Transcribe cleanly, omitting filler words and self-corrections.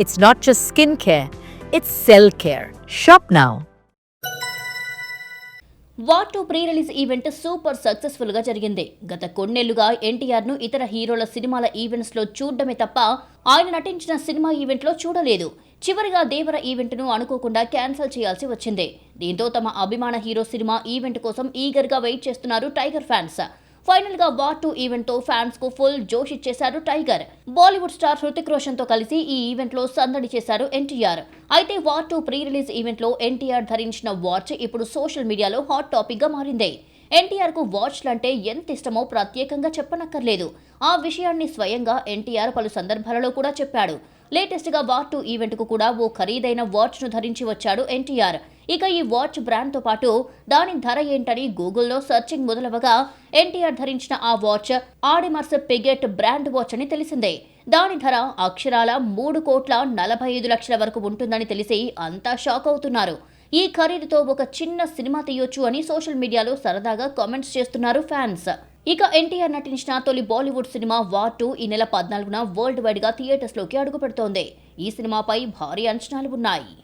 It's not just skincare, it's cell care. Shop now. War 2 pre release event super successful గా జరిగింది. గత కొన్నేళ్లుగా ఎన్టీఆర్ ను ఇతర హీరోల సినిమాల ఈవెంట్స్ లో చూడడమే తప్ప ఆయన నటించిన సినిమా ఈవెంట్ లో చూడలేదు. చివరిగా దేవర ఈవెంట్ ను అనుకోకుండా క్యాన్సిల్ చేయాల్సి వచ్చింది. దీంతో తమ అభిమాన హీరో సినిమా ఈవెంట్ కోసం ఈగర్ గా వెయిట్ చేస్తున్నారు టైగర్ ఫ్యాన్స్. ఫైనల్ గా వార్ 2 ఈవెంట్ తో ఫ్యాన్స్ కు ఫుల్ జోష్ ఇచ్చేశారు టైగర్. బాలీవుడ్ స్టార్ హృతిక్ రోషన్ తో కలిసి ఈ ఈవెంట్ లో సందడి చేశారు ఎన్టీఆర్. అయితే వార్ 2 ప్రీ రిలీజ్ ఈవెంట్ లో ఎన్టీఆర్ ధరించిన వాచ్ ఇప్పుడు సోషల్ మీడియాలో హాట్ టాపిక్ గా మారింది. ఎన్టీఆర్ కు వాచ్లంటే ఎంత ఇష్టమో ప్రత్యేకంగా చెప్పనక్కర్లేదు. ఆ విషయాన్ని స్వయంగా ఎన్టీఆర్ పలు సందర్భాలలో కూడా చెప్పాడు. లేటెస్ట్ గా వార్ 2 ఈవెంట్ కు కూడా ఓ ఖరీదైన వాచ్ ను ధరించి వచ్చాడు ఎన్టీఆర్. ఇక ఈ వాచ్ బ్రాండ్ తో పాటు దాని ధర ఏంటని గూగుల్లో సెర్చింగ్ మొదలవగా ఎన్టీఆర్ ధరించిన ఆ వాచ్ ఆడిమర్స్ పిగెట్ బ్రాండ్ వాచ్ అని తెలిసిందే. దాని ధర అక్షరాల 3,45,00,000 వరకు ఉంటుందని తెలిసి అంతా షాక్ అవుతున్నారు. ఈ ఖరీదుతో ఒక చిన్న సినిమా తీయొచ్చు అని సోషల్ మీడియాలో సరదాగా కామెంట్స్ చేస్తున్నారు ఫ్యాన్స్. ఇక ఎన్టీఆర్ నటించిన తొలి బాలీవుడ్ సినిమా వార్ 2 ఈ నెల 14న వరల్డ్ వైడ్ గా థియేటర్స్ లోకి అడుగు పెడుతోంది. ఈ సినిమాపై భారీ అంచనాలు ఉన్నాయి.